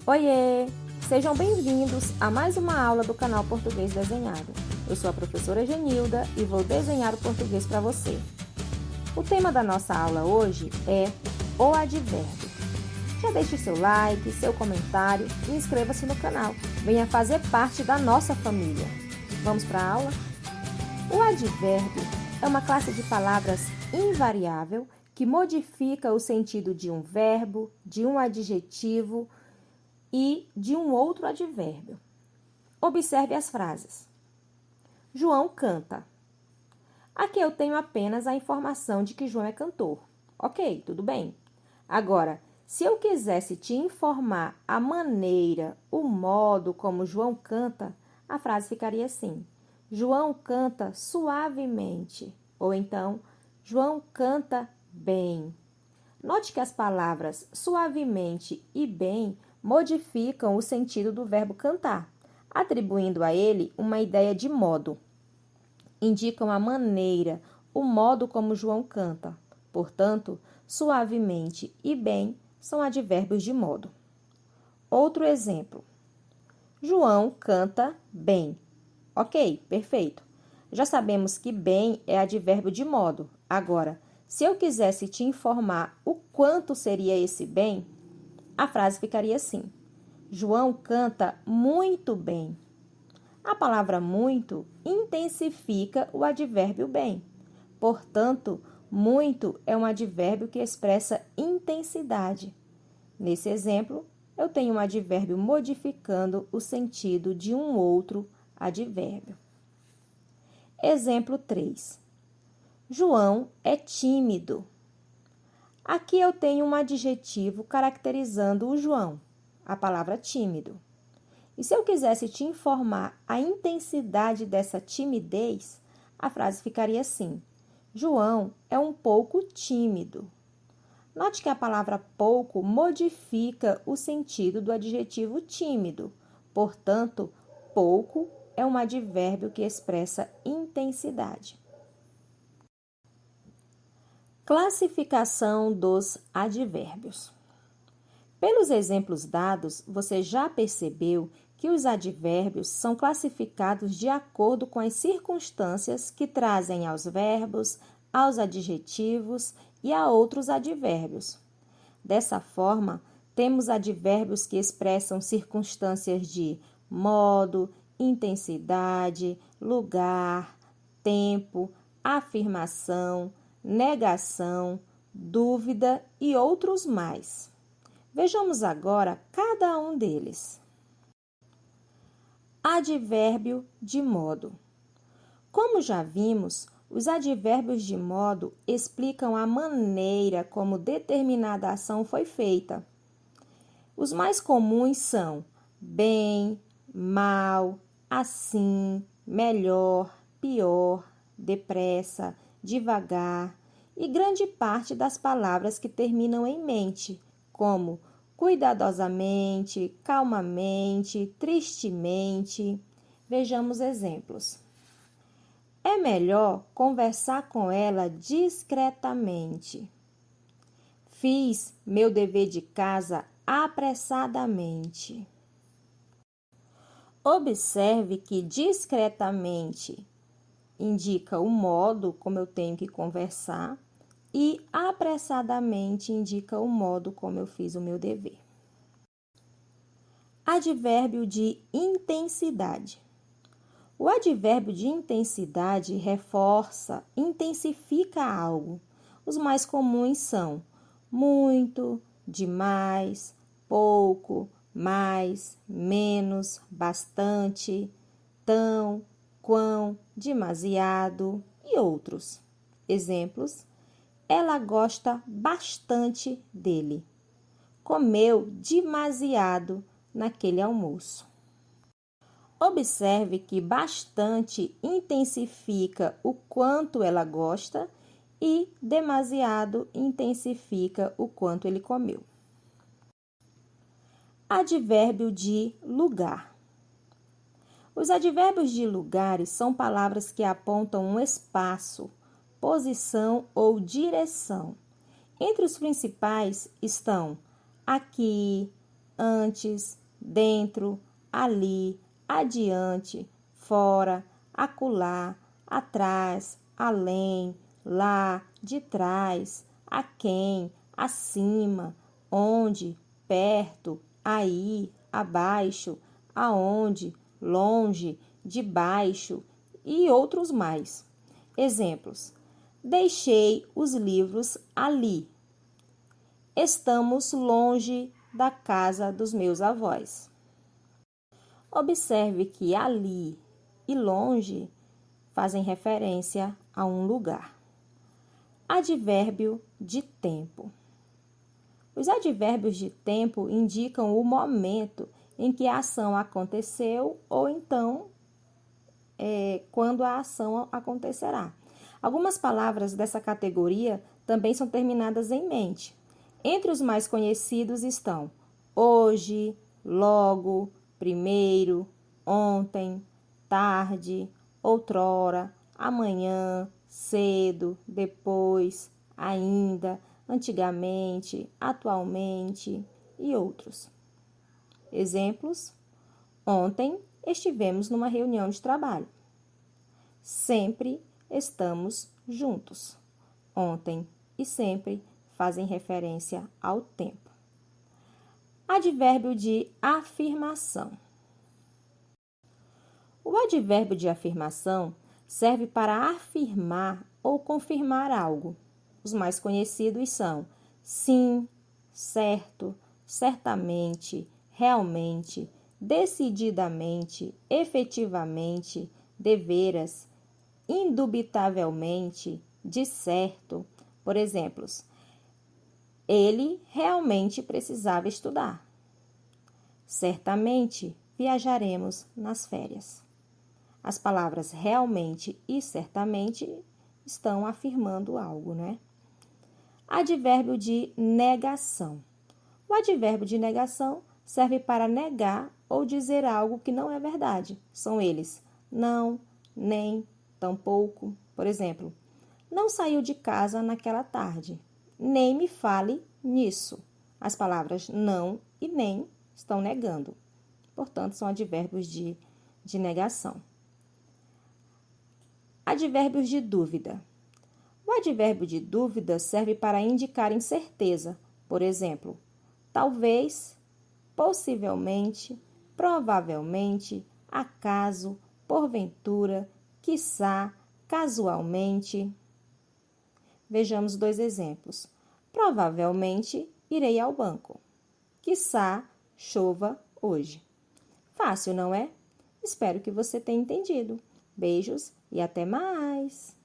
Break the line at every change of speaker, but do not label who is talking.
Oiê! Sejam bem-vindos a mais uma aula do canal Português Desenhado. Eu sou a professora Genilda e vou desenhar o português para você. O tema da nossa aula hoje é o advérbio. Já deixe seu like, seu comentário e inscreva-se no canal. Venha fazer parte da nossa família. Vamos para a aula? O advérbio é uma classe de palavras invariável que modifica o sentido de um verbo, de um adjetivo e de um outro advérbio. Observe as frases. João canta. Aqui eu tenho apenas a informação de que João é cantor. Ok, tudo bem. Agora, se eu quisesse te informar a maneira, o modo como João canta, a frase ficaria assim: João canta suavemente. Ou então, João canta bem. Note que as palavras suavemente e bem modificam o sentido do verbo cantar, atribuindo a ele uma ideia de modo. Indicam a maneira, o modo como João canta. Portanto, suavemente e bem são advérbios de modo. Outro exemplo. João canta bem. Ok, perfeito. Já sabemos que bem é advérbio de modo. Agora, se eu quisesse te informar o quanto seria esse bem, a frase ficaria assim: João canta muito bem. A palavra muito intensifica o advérbio bem. Portanto, muito é um advérbio que expressa intensidade. Nesse exemplo, eu tenho um advérbio modificando o sentido de um outro advérbio. Exemplo 3. João é tímido. Aqui eu tenho um adjetivo caracterizando o João, a palavra tímido. E se eu quisesse te informar a intensidade dessa timidez, a frase ficaria assim: João é um pouco tímido. Note que a palavra pouco modifica o sentido do adjetivo tímido. Portanto, pouco é um advérbio que expressa intensidade. Classificação dos advérbios. Pelos exemplos dados, você já percebeu que os advérbios são classificados de acordo com as circunstâncias que trazem aos verbos, aos adjetivos e a outros advérbios. Dessa forma, temos advérbios que expressam circunstâncias de modo, intensidade, lugar, tempo, afirmação, negação, dúvida e outros mais. Vejamos agora cada um deles. Advérbio de modo. Como já vimos, os advérbios de modo explicam a maneira como determinada ação foi feita. Os mais comuns são bem, mal, assim, melhor, pior, depressa, devagar e grande parte das palavras que terminam em mente, como cuidadosamente, calmamente, tristemente. Vejamos exemplos. É melhor conversar com ela discretamente. Fiz meu dever de casa apressadamente. Observe que discretamente indica o modo como eu tenho que conversar e apressadamente indica o modo como eu fiz o meu dever. Advérbio de intensidade. O advérbio de intensidade reforça, intensifica algo. Os mais comuns são muito, demais, pouco, mais, menos, bastante, tão, quão, demasiado e outros. Exemplos: ela gosta bastante dele. Comeu demasiado naquele almoço. Observe que bastante intensifica o quanto ela gosta e demasiado intensifica o quanto ele comeu. Advérbio de lugar. Os advérbios de lugares são palavras que apontam um espaço, posição ou direção. Entre os principais estão aqui, antes, dentro, ali, adiante, fora, acolá, atrás, além, lá, de trás, aquém, acima, onde, perto, aí, abaixo, aonde, longe, debaixo e outros mais. Exemplos: deixei os livros ali. Estamos longe da casa dos meus avós. Observe que ali e longe fazem referência a um lugar. Advérbio de tempo. Os advérbios de tempo indicam o momento em que a ação aconteceu ou então quando a ação acontecerá. Algumas palavras dessa categoria também são terminadas em mente. Entre os mais conhecidos estão hoje, logo, primeiro, ontem, tarde, outrora, amanhã, cedo, depois, ainda, antigamente, atualmente e outros. Exemplos: ontem estivemos numa reunião de trabalho. Sempre estamos juntos. Ontem e sempre fazem referência ao tempo. Advérbio de afirmação. O advérbio de afirmação serve para afirmar ou confirmar algo. Os mais conhecidos são sim, certo, certamente, realmente, decididamente, efetivamente, deveras, indubitavelmente, de certo. Por exemplo, ele realmente precisava estudar. Certamente viajaremos nas férias. As palavras realmente e certamente estão afirmando algo, né? Advérbio de negação. O advérbio de negação serve para negar ou dizer algo que não é verdade. São eles: não, nem, tampouco. Por exemplo, não saiu de casa naquela tarde. Nem me fale nisso. As palavras não e nem estão negando. Portanto, são advérbios de negação. Advérbios de dúvida. O advérbio de dúvida serve para indicar incerteza. Por exemplo, talvez, possivelmente, provavelmente, acaso, porventura, quiçá, casualmente. Vejamos dois exemplos. Provavelmente irei ao banco. Quiçá chova hoje. Fácil, não é? Espero que você tenha entendido. Beijos e até mais!